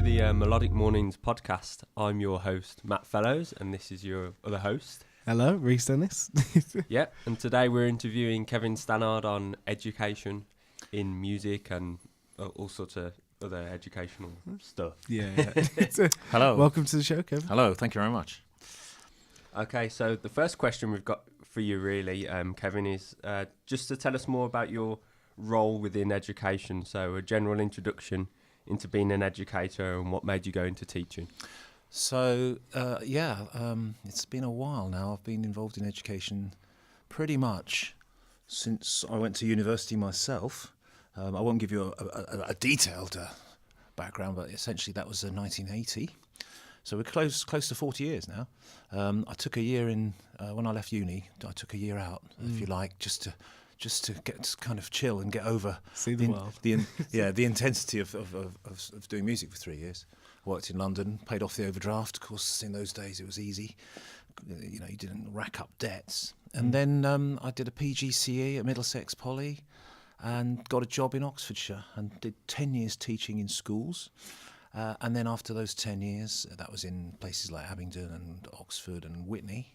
to the Melodic Mornings Podcast. I'm your host, Matt Fellows, and this is your other host. Hello, Reece Dennis. Yeah, and today we're interviewing Kevin Stannard on education in music and all sorts of other educational stuff. Yeah. Hello. Welcome to the show, Kevin. Hello, thank you very much. Okay, so the first question we've got for you really, Kevin, is just to tell us more about your role within education. So a general introduction into being an educator and what made you go into teaching. So, it's been a while now. I've been involved in education pretty much since I went to university myself. I won't give you a detailed background, but essentially that was 1980. So we're close to 40 years now. I took a year in, when I left uni, I took a year out, if you like, just to get to kind of chill and get over See the world. The intensity of doing music for 3 years. Worked in London, paid off the overdraft. Of course, in those days it was easy. You know, you didn't rack up debts. And then I did a PGCE at Middlesex Poly and got a job in Oxfordshire and did 10 years teaching in schools. And then after those 10 years, that was in places like Abingdon and Oxford and Whitney,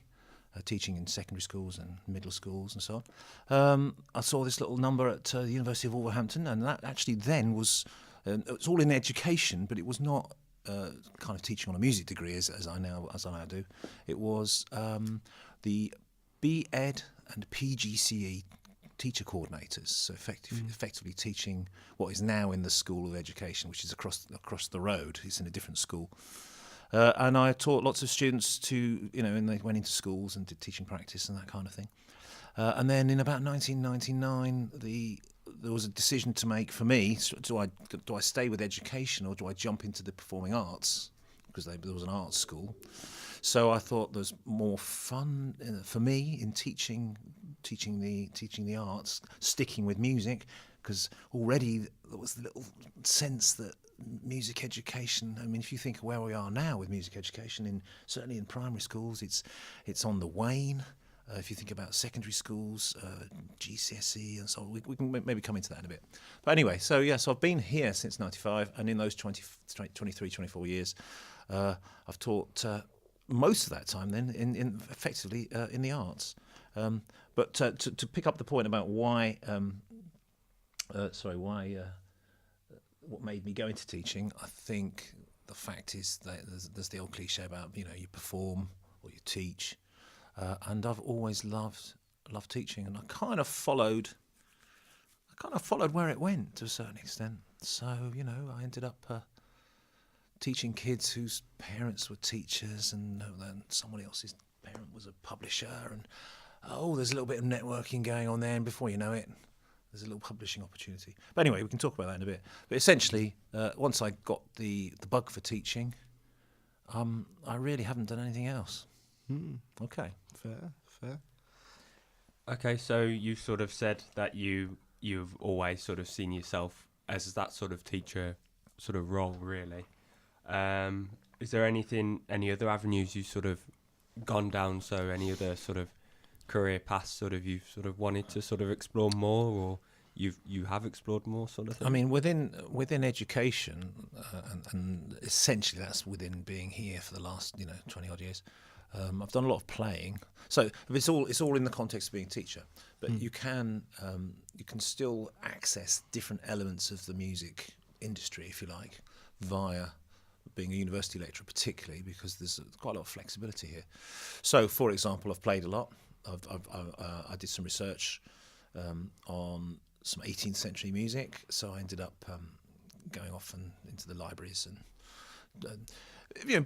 teaching in secondary schools and middle schools and so on. I saw this little number at the University of Wolverhampton, and that actually then was, it's all in education, but it was not kind of teaching on a music degree as I now do. It was the B.Ed and PGCE teacher coordinators, so effectively teaching what is now in the School of Education, which is across the road. It's in a different school. And I taught lots of students and they went into schools and did teaching practice and that kind of thing. And then in about 1999, there was a decision to make for me. Do I stay with education or do I jump into the performing arts? Because there was an arts school. So I thought there's more fun for me in teaching the arts, sticking with music, because already there was the little sense that music education, I mean, if you think of where we are now with music education, certainly in primary schools, it's on the wane. If you think about secondary schools, GCSE and so on, we can maybe come into that in a bit. But anyway, so I've been here since 95, and in those 23, 24 years, I've taught most of that time then in effectively in the arts. But to pick up the point about why what made me go into teaching, I think the fact is that there's the old cliche about, you perform or you teach, and I've always loved teaching, and I kind of followed where it went to a certain extent. So I ended up teaching kids whose parents were teachers, and then someone else's parent was a publisher, and there's a little bit of networking going on there, and before you know it, there's a little publishing opportunity. But anyway, we can talk about that in a bit. But essentially, once I got the bug for teaching, I really haven't done anything else. Okay. Fair. Okay, so you sort of said that you've always sort of seen yourself as that sort of teacher sort of role, really. Is there any other avenues you've sort of gone down, so any other sort of career paths sort of you've sort of wanted to sort of explore more, or you have explored more sort of thing? I mean, within education, and essentially that's within being here for the last 20 odd years. I've done a lot of playing, so it's all in the context of being a teacher. But you can still access different elements of the music industry, if you like, via being a university lecturer, particularly because there's quite a lot of flexibility here. So, for example, I've played a lot. I did some research on some 18th century music, so I ended up going off into the libraries and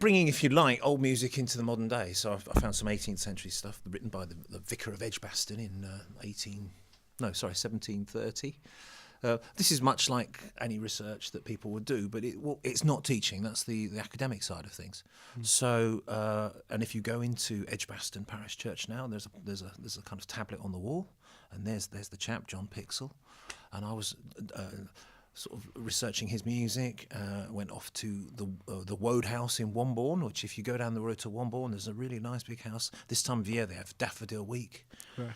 bringing, if you like, old music into the modern day. So I found some 18th century stuff written by the Vicar of Edgbaston in 1730. This is much like any research that people would do, but it's not teaching. That's the academic side of things. So, and if you go into Edgbaston Parish Church now, there's a kind of tablet on the wall, and there's the chap John Pixel, and I was sort of researching his music. Went off to the Woad House in Wombourne, which if you go down the road to Wombourne, there's a really nice big house. This time of year they have Daffodil Week, and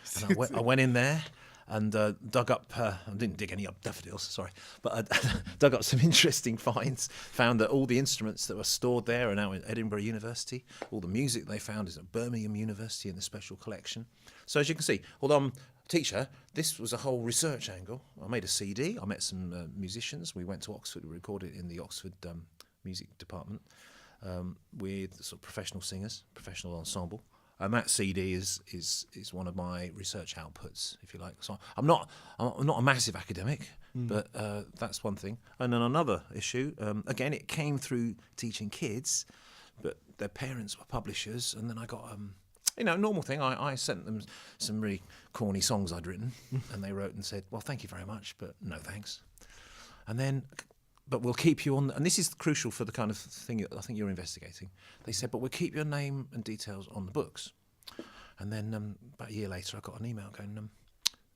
I went in there. and dug up. I didn't dig any up daffodils, sorry, but I dug up some interesting finds. Found that all the instruments that were stored there are now in Edinburgh University. All the music they found is at Birmingham University in the special collection. So as you can see, although I'm a teacher, this was a whole research angle. I made a CD. I met some musicians. We went to Oxford. We recorded it in the Oxford music department with sort of professional singers, professional ensemble. And that CD is one of my research outputs, if you like. So I'm not a massive academic, but that's one thing. And then another issue, again, it came through teaching kids, but their parents were publishers, and then I got normal thing. I sent them some really corny songs I'd written, and they wrote and said, "Well, thank you very much, but no thanks." And then, but we'll keep you on, and this is crucial for the kind of thing I think you're investigating. They said, but we'll keep your name and details on the books. And then about a year later, I got an email going,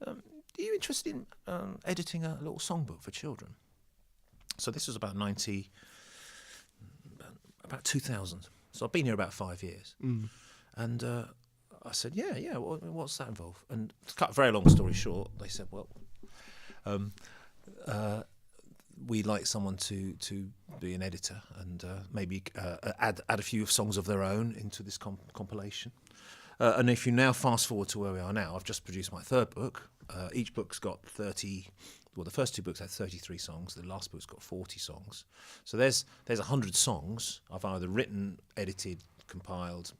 are you interested in editing a little songbook for children? So this was about 2000. So I've been here about 5 years. And I said, yeah, what's that involve? And to cut a very long story short, they said, well, we'd like someone to be an editor and maybe add a few songs of their own into this compilation. And if you now fast forward to where we are now, I've just produced my third book. Each book's got 30. Well, the first two books had 33 songs. The last book's got 40 songs. So there's 100 songs I've either written, edited, compiled,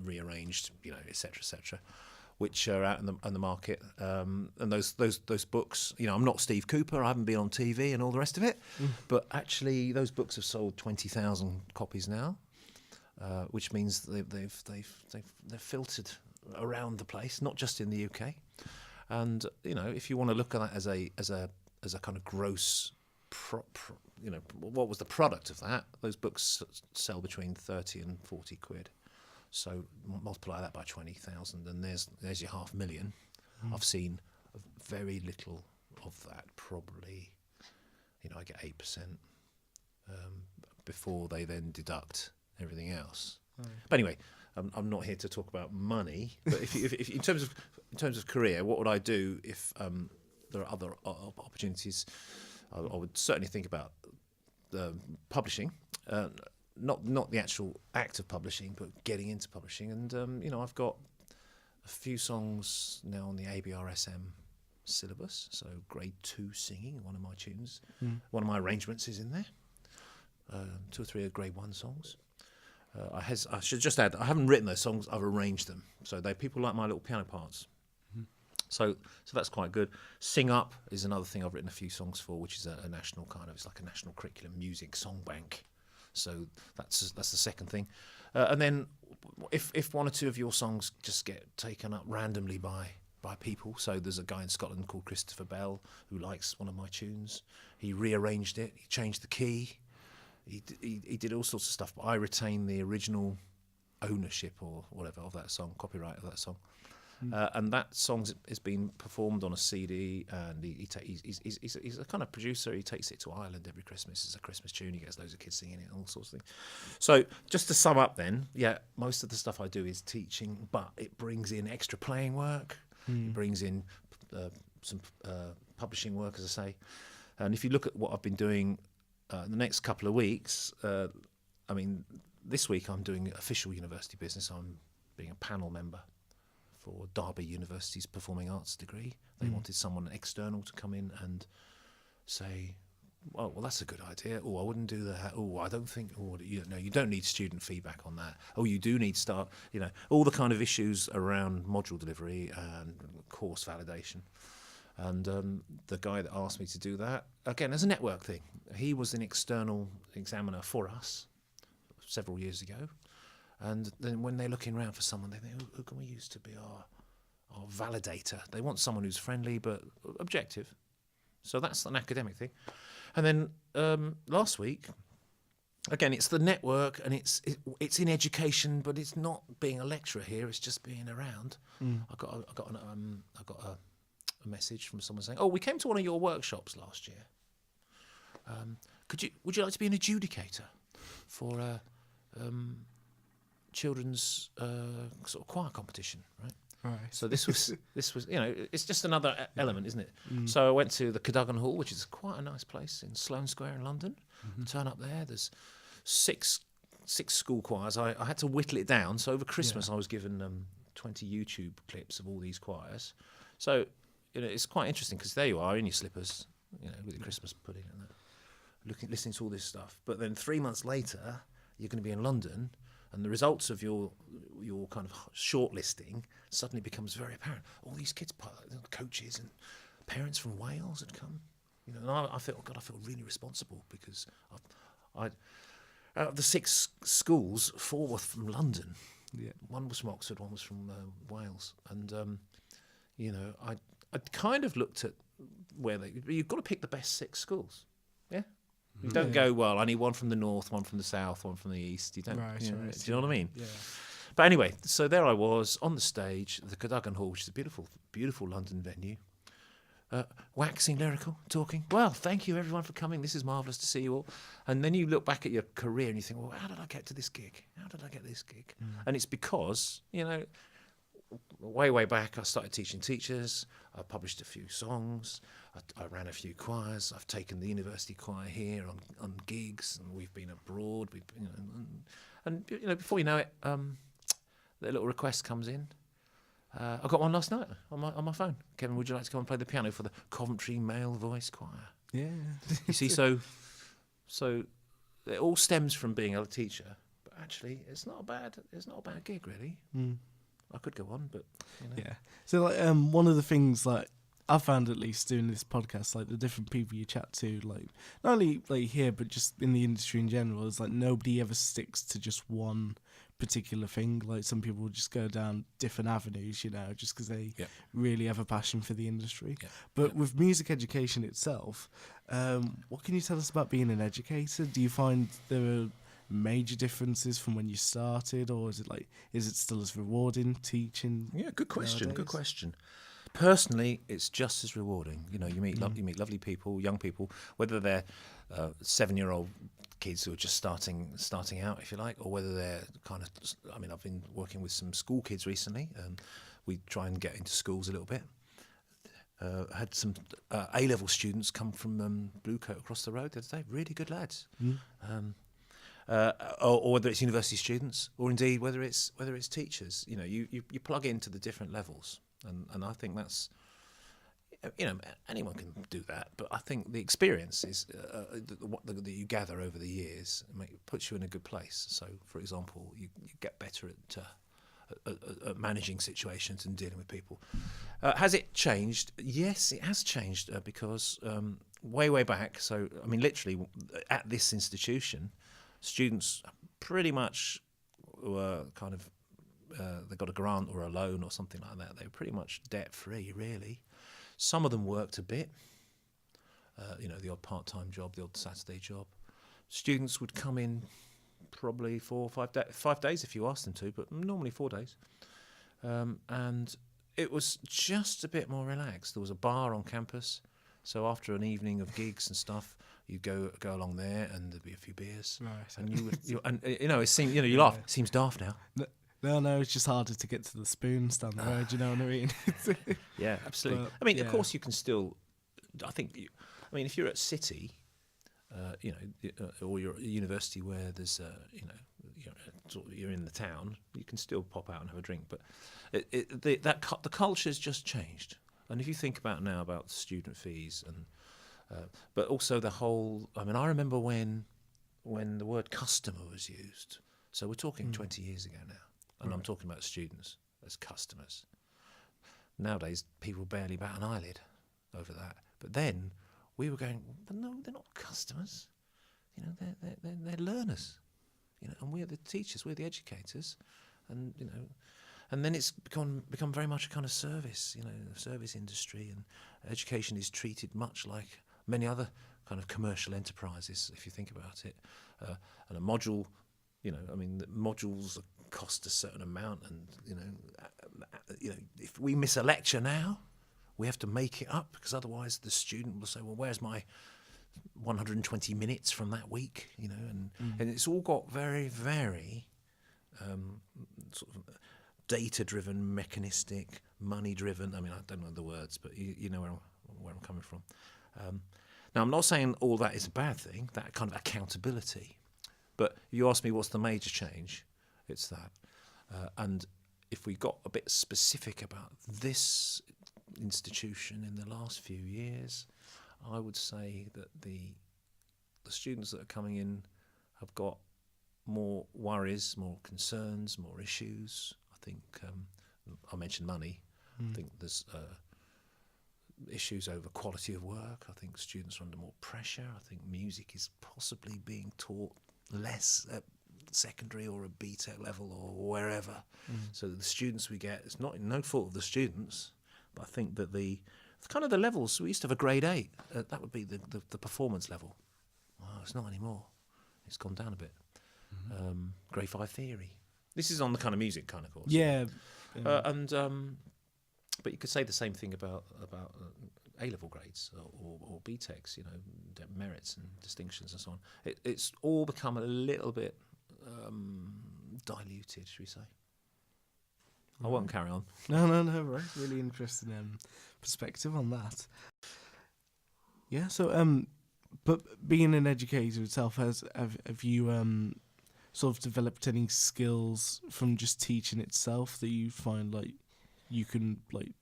rearranged, et cetera, which are out in the market. And those books, I'm not Steve Cooper. I haven't been on TV and all the rest of it. But actually, those books have sold 20,000 copies now, which means they've filtered around the place, not just in the UK. And if you want to look at that as a kind of gross, what was the product of that? Those books sell between 30 and 40 quid. So multiply that by 20,000, and there's your 500,000. I've seen very little of that. Probably, I get 8% before they then deduct everything else. But anyway, I'm not here to talk about money. But if in terms of career, what would I do if there are other opportunities? I would certainly think about publishing. Not the actual act of publishing, but getting into publishing. And I've got a few songs now on the ABRSM syllabus. So grade 2 singing, one of my tunes, one of my arrangements is in there. 2 or 3 are grade 1 songs. I should just add, I haven't written those songs, I've arranged them. So people like my little piano parts. So that's quite good. Sing Up is another thing I've written a few songs for, which is a national it's like a national curriculum music song bank. So that's the second thing. And then if one or two of your songs just get taken up randomly by people, so there's a guy in Scotland called Christopher Bell who likes one of my tunes. He rearranged it, he changed the key, he did all sorts of stuff, but I retain the original ownership or whatever of that song, copyright of that song. And that song is being performed on a CD, and he's a kind of producer. He takes it to Ireland every Christmas. It's a Christmas tune. He gets loads of kids singing it, all sorts of things. So just to sum up then, most of the stuff I do is teaching, but it brings in extra playing work. It brings in some publishing work, as I say. And if you look at what I've been doing the next couple of weeks, this week I'm doing official university business. I'm being a panel member for Derby University's Performing Arts degree. They wanted someone external to come in and say, well, that's a good idea. Oh, I wouldn't do that. Oh, I don't think. Oh, you don't need student feedback on that. Oh, you do need all the kind of issues around module delivery and course validation. And the guy that asked me to do that, again, as a network thing, he was an external examiner for us several years ago. And then when they're looking around for someone, they think, who can we use to be our validator? They want someone who's friendly but objective. So that's an academic thing. And then last week, again, it's the network, and it's in education, but it's not being a lecturer here. It's just being around. I got a message from someone saying, "Oh, we came to one of your workshops last year. Would you like to be an adjudicator for children's sort of choir competition, right?" Right. So this was it's just another element, isn't it? So I went to the Cadogan Hall, which is quite a nice place in Sloane Square in London. Turn up there. There's six school choirs. I had to whittle it down. So over Christmas, I was given 20 YouTube clips of all these choirs. So it's quite interesting because there you are in your slippers, with your Christmas pudding and that, listening to all this stuff. But then 3 months later, you're going to be in London. And the results of your kind of shortlisting suddenly becomes very apparent. All these kids, coaches and parents from Wales had come. And I felt, God, I feel really responsible because out of the 6 schools, 4 were from London. Yeah. 1 was from Oxford, 1 was from Wales. And, I kind of looked at you've got to pick the best 6 schools. Yeah. You don't go, well, I need 1 from the north, 1 from the south, 1 from the east. You don't. Right, Do right. you know what I mean? Yeah. But anyway, so there I was on the stage, the Cadogan Hall, which is a beautiful, beautiful London venue, waxing lyrical, talking. Well, thank you everyone for coming. This is marvellous to see you all. And then you look back at your career and you think, well, how did I get to this gig? How did I get this gig? And it's because, way back, I started teaching teachers. I published a few songs. I ran a few choirs. I've taken the university choir here on gigs, and we've been abroad. Before you know it, the little request comes in. I got one last night on my phone. Kevin, would you like to come and play the piano for the Coventry Male Voice Choir? Yeah. You see, so it all stems from being a teacher, but actually, it's not a bad gig, really. I could go on, but Yeah. So one of the things I found, at least doing this podcast, the different people you chat to, not only here but just in the industry in general, is nobody ever sticks to just one particular thing. Some people will just go down different avenues, just because they really have a passion for the industry. But with music education itself, what can you tell us about being an educator? Do you find there are major differences from when you started, or is it still as rewarding teaching? Yeah, good question. nowadays? Good question. Personally, it's just as rewarding. You meet lovely people, young people, whether they're 7-year-old kids who are just starting out, if you like, or whether they're kind of. I mean, I've been working with some school kids recently. We try and get into schools a little bit. Had some A-level students come from Bluecoat across the road the other day. Really good lads. Or whether it's university students, or indeed whether it's teachers. You plug into the different levels. And I think that's, anyone can do that. But I think the experience is that you gather over the years puts you in a good place. So, for example, you get better at managing situations and dealing with people. Has it changed? Yes, it has changed because way back. So, I mean, literally at this institution, students pretty much were kind of. They got a grant or a loan or something like that. They were pretty much debt-free, really. Some of them worked a bit, the odd part-time job, the odd Saturday job. Students would come in probably 4 or 5 days if you asked them to, but normally 4 days. And it was just a bit more relaxed. There was a bar on campus, so after an evening of gigs and stuff, you go along there, and there'd be a few beers. Right. And it seems you laugh. It seems daft now. No, it's just harder to get to the spoons down the road. You know what I mean? Yeah, absolutely. But, I mean, of course, you can still. If you're at City, or you're at a university where there's, you're in the town, you can still pop out and have a drink. But the culture's just changed. And if you think about now about student fees but also the whole. I mean, I remember when the word customer was used. So we're talking 20 years ago now. And I'm talking about students as customers. Nowadays, people barely bat an eyelid over that. But then we were going, well, no, they're not customers. They're learners. And we're the teachers, we're the educators, and then it's become very much a kind of service. The service industry, and education is treated much like many other kind of commercial enterprises, if you think about it. And a module. The modules cost a certain amount, and if we miss a lecture now, we have to make it up, because otherwise the student will say, well, where's my 120 minutes from that week? And it's all got very, very sort of data-driven, mechanistic, money-driven. I mean, I don't know the words, but you know where I'm coming from. Now, I'm not saying all that is a bad thing, that kind of accountability. But you ask me what's the major change, it's that. And if we got a bit specific about this institution in the last few years, I would say that the students that are coming in have got more worries, more concerns, more issues. I think I mentioned money. I think there's issues over quality of work. I think students are under more pressure. I think music is possibly being taught less at secondary or a BTEC level or wherever. So the students we get, it's not no fault of the students, but I think that the kind of the levels, we used to have a grade 8. That would be the performance level. Well, it's not anymore. It's gone down a bit. Grade 5 theory. This is on the kind of music kind of course. Yeah. But you could say the same thing about A-level grades or BTECs, you know, merits and distinctions and so on. It's all become a little bit diluted, should we say. I won't carry on. No, right. Really interesting perspective on that. Yeah, so, but being an educator itself, have you sort of developed any skills from just teaching itself that you find like you can like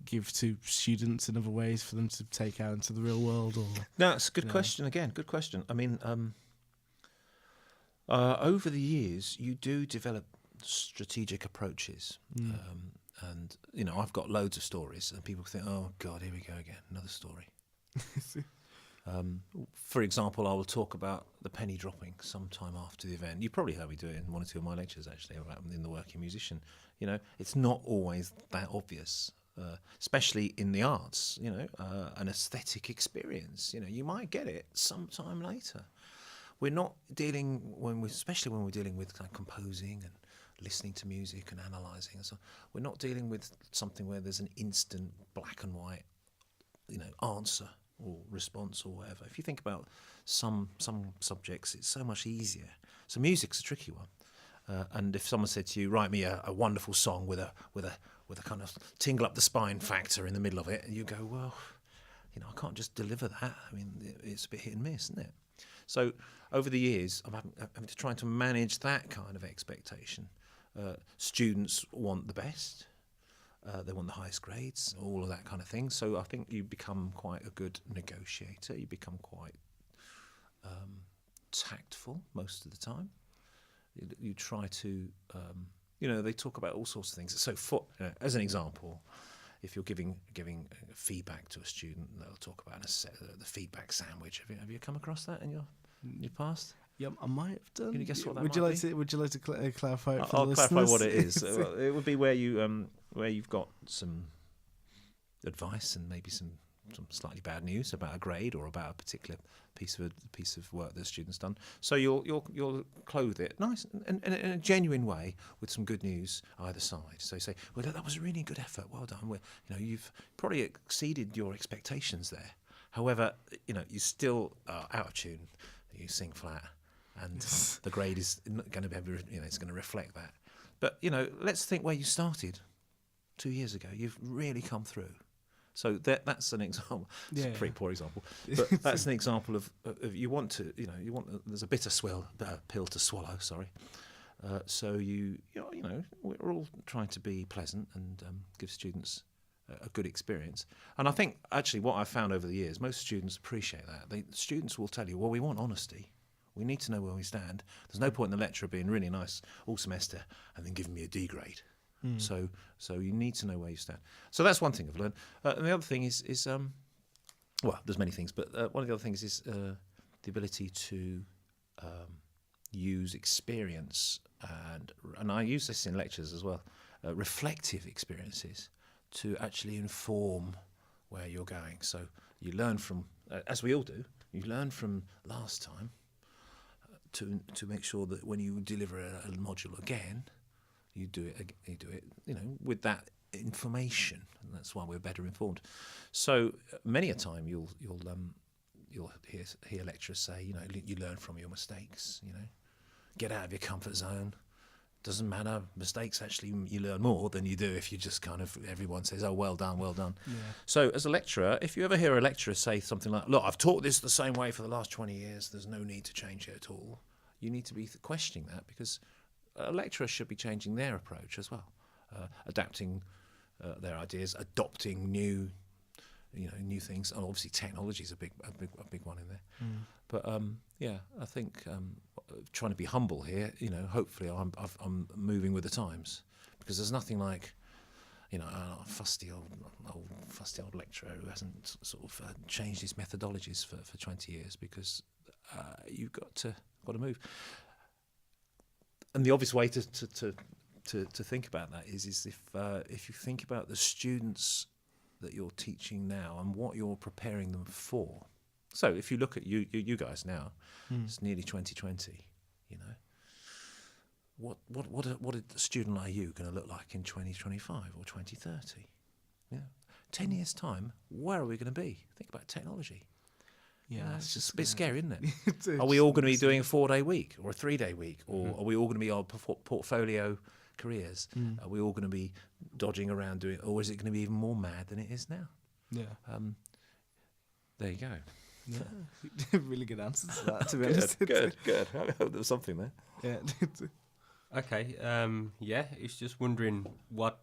give to students in other ways for them to take out into the real world? Or No, it's a good question again. Good question. I mean, over the years, you do develop strategic approaches. And, you know, I've got loads of stories and people think, oh, God, here we go again, another story. For example, I will talk about the penny dropping sometime after the event. You probably heard me do it in one or two of my lectures, actually, about in the working musician. You know, it's not always that obvious, especially in the arts, you know, an aesthetic experience. You know, you might get it sometime later. We're not dealing, especially when we're dealing with kind of composing and listening to music and analysing and so on, we're not dealing with something where there's an instant black and white, you know, answer or response or whatever. If you think about some subjects, it's so much easier. So music's a tricky one. And if someone said to you, write me a wonderful song with a kind of tingle up the spine factor in the middle of it, and you go, well, you know, I can't just deliver that. I mean, it's a bit hit and miss, isn't it? So over the years, I'm having to try to manage that kind of expectation. Students want the best. They want the highest grades, all of that kind of thing. So I think you become quite a good negotiator. You become quite tactful most of the time. You try to, you know, they talk about all sorts of things. So as an example, if you're giving feedback to a student, they'll talk about the feedback sandwich. Have you come across that in your past? Yep, I might have done. Can you guess what that would might be? Would you like to clarify it for I'll the clarify listeners? what it is. It would be where you've got some advice and maybe some slightly bad news about a grade or about a particular piece of work that the student's done. So you'll clothe it nice and in a genuine way with some good news either side. So you say, well, that was a really good effort. Well done. Well, you know, you've probably exceeded your expectations there. However, you know, you still are out of tune. You sing flat, and the grade is going to be, you know, it's going to reflect that. But you know, let's think where you started 2 years ago. You've really come through. So that's an example. It's a pretty poor example, but that's an example of you want to, you know, there's a bitter pill to swallow. Sorry. So you know, we're all trying to be pleasant and give students a good experience. And I think actually what I've found over the years, most students appreciate that. Students will tell you, well, we want honesty. We need to know where we stand. There's no point in the lecturer being really nice all semester and then giving me a D grade. So you need to know where you stand. So that's one thing I've learned. And the other thing is well, there's many things, but one of the other things is the ability to use experience, and I use this in lectures as well, reflective experiences to actually inform where you're going. So you learn from, as we all do, you learn from last time to make sure that when you deliver a module again, you do it, you know, with that information, and that's why we're better informed. So many a time you'll hear lecturers say, you know, you learn from your mistakes, you know, get out of your comfort zone, doesn't matter. Mistakes, actually, you learn more than you do if you just kind of, everyone says, oh, well done, well done. Yeah. So as a lecturer, if you ever hear a lecturer say something like, look, I've taught this the same way for the last 20 years, there's no need to change it at all, you need to be questioning that, because a lecturer should be changing their approach as well, adapting their ideas, adopting new things. And obviously technology is a big one in there. But I think trying to be humble here. Hopefully I'm moving with the times, because there's nothing like a fusty old lecturer who hasn't sort of changed his methodologies for 20 years, because you've got to move. And the obvious way to think about that is if you think about the students that you're teaching now and what you're preparing them for. So if you look at you guys now, it's nearly 2020. What a student like you going to look like in 2025 or 2030? 10 years time, where are we going to be? Think about technology. Yeah, it's just a bit scary, isn't it? It's Are we all going to be doing a 4-day week or a 3-day week, or are we all going to be on portfolio careers? Are we all going to be dodging around doing, or is it going to be even more mad than it is now? Yeah. There you go. Yeah. Really good answers to that, to be honest. Good. I hope there was something there. Yeah. Okay. It's just wondering what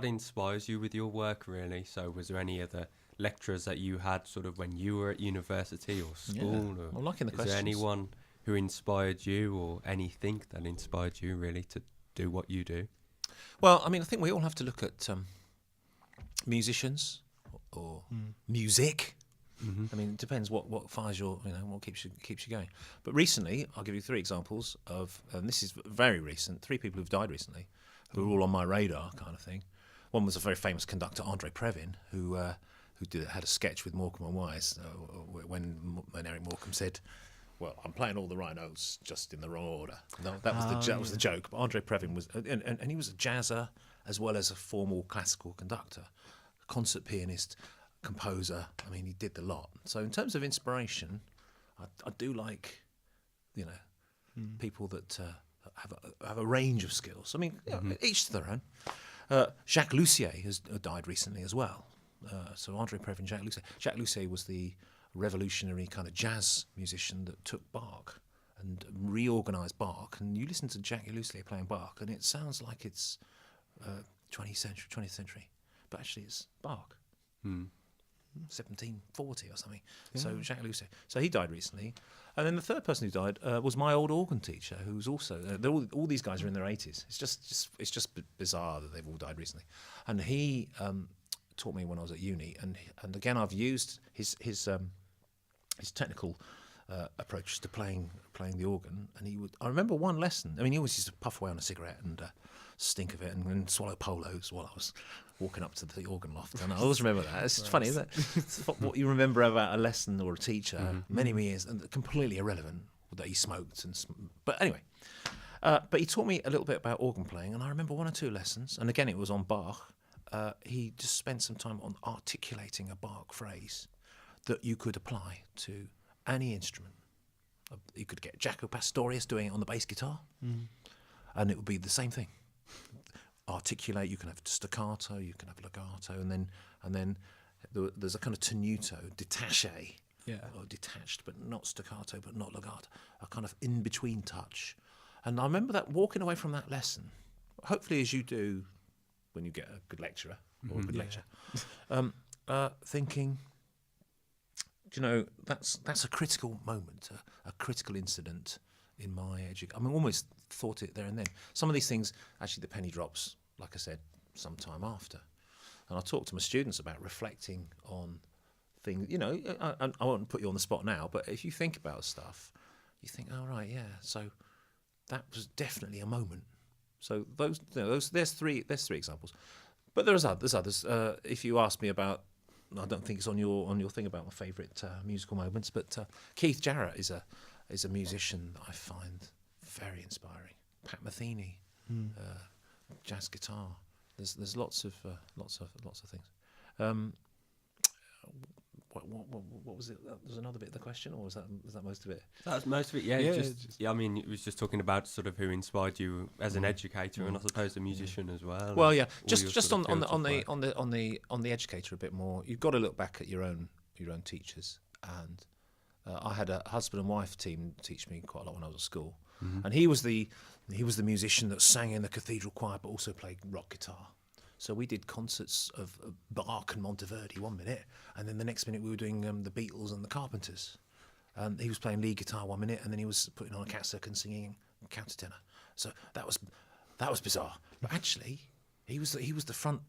inspires you with your work, really. So was there any other lecturers that you had sort of when you were at university or school? Or I'm liking the is questions. there anyone who inspired you, or anything that inspired you really to do what you do? Well, I mean, I think we all have to look at musicians or music. I mean, it depends what fires your, what keeps you going. But recently, I'll give you 3 examples of, and this is very recent, 3 people who've died recently, who are all on my radar, kind of thing. One was a very famous conductor, Andre Previn, who had a sketch with Morecambe and Wise when Eric Morecambe said, "Well, I'm playing all the right notes, just in the wrong order." No, that was the joke. But Andre Previn was, and he was a jazzer as well as a formal classical conductor, a concert pianist, composer. I mean, he did the lot. So in terms of inspiration, I do like, people that have a range of skills. I mean, each to their own. Jacques Lussier has died recently as well. So Andre Previn, Jacques Lussier. Jacques Lussier was the revolutionary kind of jazz musician that took Bach and reorganised Bach. And you listen to Jacques Lussier playing Bach, and it sounds like it's 20th century, but actually it's Bach. 1740 or something. Yeah. So Jacques Lussier. So he died recently. And then the third person who died was my old organ teacher, who's also all these guys are in their 80s. It's just bizarre that they've all died recently. And he taught me when I was at uni, and again I've used his technical approach to playing the organ. And I remember one lesson. I mean, he always used to puff away on a cigarette and stink of it, and swallow polos while I was walking up to the organ loft. And I always remember that. It's funny, isn't it? It's what you remember about a lesson or a teacher many years, and completely irrelevant that he smoked. But anyway, but he taught me a little bit about organ playing, and I remember 1 or 2 lessons, and again it was on Bach. He just spent some time on articulating a Bach phrase that you could apply to any instrument. You could get Jaco Pastorius doing it on the bass guitar, and it would be the same thing. Articulate. You can have staccato, you can have legato, and then there's a kind of tenuto, detaché, or detached, but not staccato, but not legato, a kind of in between touch. And I remember that walking away from that lesson, hopefully as you do when you get a good lecturer or a good lecture, thinking, that's a critical moment, a critical incident in my education. I mean, almost thought it there and then. Some of these things, actually, the penny drops, like I said, sometime after. And I talk to my students about reflecting on things. I won't put you on the spot now, but if you think about stuff, you think, oh, right, yeah, so that was definitely a moment. So there's three examples. But there's others. If you ask me about, I don't think it's on your thing about my favourite musical moments, but Keith Jarrett is a musician that I find very inspiring. Pat Metheny, jazz guitar. There's lots of things. what was it? Was another bit of the question, or was that most of it? That's most of it. Yeah, I mean, it was just talking about sort of who inspired you as an educator, and I suppose a musician as well. Well, yeah, just on the educator a bit more. You've got to look back at your own teachers, and I had a husband and wife team teach me quite a lot when I was at school, and he was the musician that sang in the cathedral choir, but also played rock guitar. So we did concerts of Bach and Monteverdi one minute, and then the next minute we were doing the Beatles and the Carpenters. And he was playing lead guitar one minute, and then he was putting on a cassock and singing countertenor. So that was bizarre. But actually, he was the front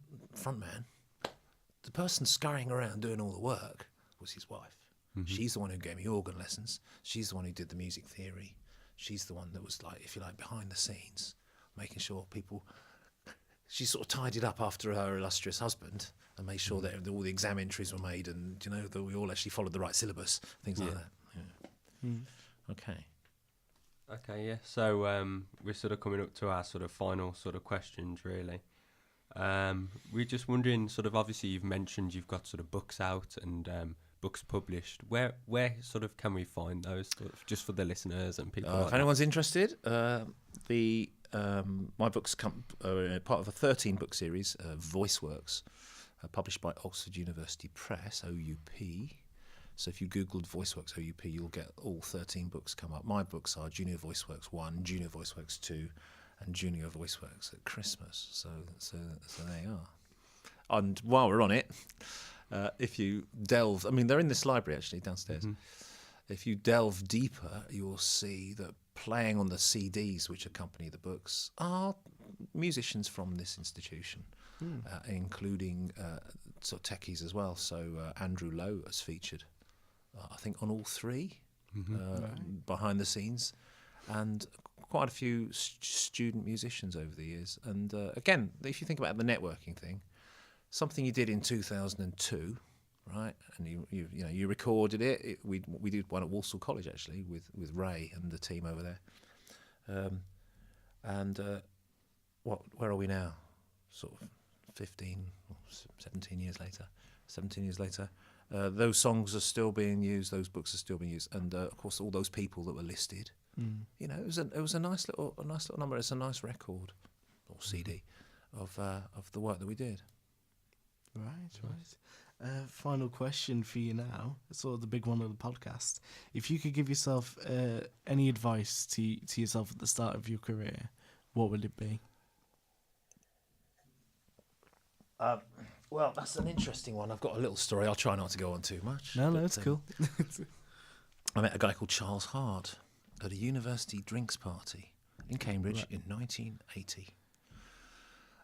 man. The person scurrying around doing all the work was his wife. She's the one who gave me organ lessons. She's the one who did the music theory. She's the one that was, like, if you like, behind the scenes, making sure people. She sort of tidied up after her illustrious husband and made sure that all the exam entries were made, and that we all actually followed the right syllabus, things like that. Yeah. Okay, yeah. So we're sort of coming up to our sort of final sort of questions, really. We're just wondering, sort of, obviously you've mentioned you've got sort of books out and books published. Where sort of can we find those, sort of, just for the listeners and people? If anyone's interested, my books come part of a 13-book series, VoiceWorks, published by Oxford University Press, OUP. So if you Googled VoiceWorks OUP, you'll get all 13 books come up. My books are Junior VoiceWorks 1, Junior VoiceWorks 2, and Junior VoiceWorks at Christmas. So there you are. And while we're on it, if you delve, I mean, they're in this library actually downstairs. If you delve deeper, you'll see that playing on the CDs which accompany the books are musicians from this institution, including sort of techies as well. So Andrew Lowe has featured, I think, on all three behind the scenes, and quite a few student musicians over the years. And again, if you think about the networking thing, something you did in 2002. Right, and you recorded it. We did one at Walsall College actually with Ray and the team over there. Where are we now? Sort of 15 or 17 years later. 17 years later, those songs are still being used. Those books are still being used, and of course all those people that were listed. It was a nice little number. It's a nice record or CD of the work that we did. Right. Final question for you now. It's sort of the big one of the podcast. If you could give yourself any advice to yourself at the start of your career, what would it be? Well, that's an interesting one. I've got a little story. I'll try not to go on too much. No, it's cool. I met a guy called Charles Hart at a university drinks party in Cambridge in 1980.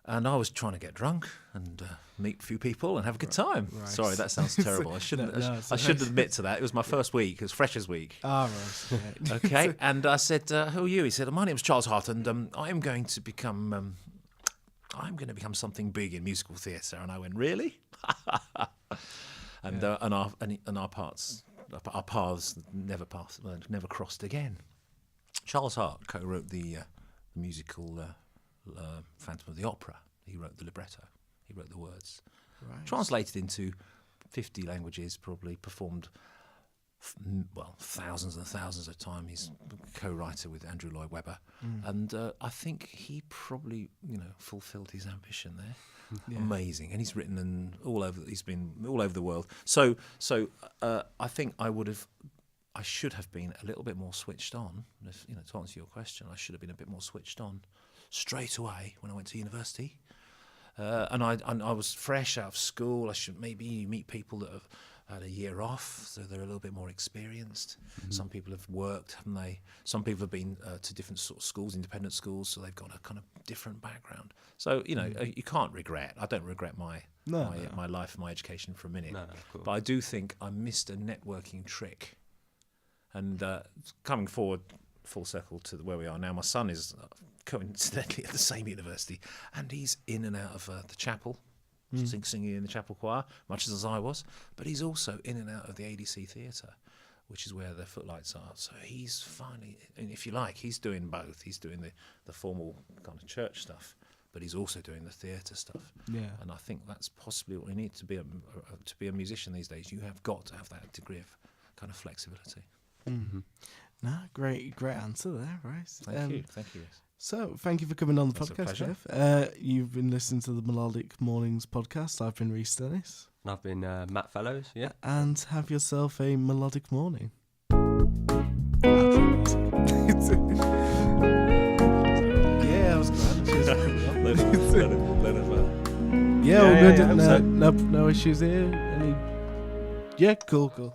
And I was trying to get drunk and meet a few people and have a good time. Right. Sorry, that sounds terrible. I shouldn't. I shouldn't admit to that. It was my first week. It was Freshers' Week. Right. Okay. And I said, "Who are you?" He said, "My name's Charles Hart, and I'm going to become something big in musical theatre." And I went, "Really?" And our paths never crossed again. Charles Hart co-wrote the musical. Phantom of the Opera. He wrote the libretto. He wrote the words. Right. Translated into 50 languages, probably performed thousands and thousands of times. He's co-writer with Andrew Lloyd Webber, and I think he probably fulfilled his ambition there. Yeah. Amazing, and he's written he's been all over the world. So I think I should have been a little bit more switched on. To answer your question, I should have been a bit more switched on straight away when I went to university, and I was fresh out of school. I should maybe meet people that have had a year off, so they're a little bit more experienced. Some people have worked, haven't they? Some people have been to different sort of schools, independent schools, so they've got a kind of different background. So you can't regret. I don't regret my life, my education for a minute. No, but I do think I missed a networking trick. And coming forward, full circle to where we are now, my son is coincidentally at the same university, and he's in and out of the chapel, singing in the chapel choir, much as I was, but he's also in and out of the ADC Theatre, which is where the footlights are. So he's finally, and if you like, he's doing both. He's doing the formal kind of church stuff, but he's also doing the theatre stuff. Yeah. And I think that's possibly what we need to be a musician these days. You have got to have that degree of kind of flexibility. Mm-hmm. No, great answer there, right? Thank you. Yes. So, thank you for coming on the That's a podcast, pleasure. Jeff. You've been listening to the Melodic Mornings Podcast. I've been Rhys Dennis. And I've been Matt Fellows, yeah. And have yourself a melodic morning. Yeah, I was glad. Yeah, all good. No issues here. Yeah, cool.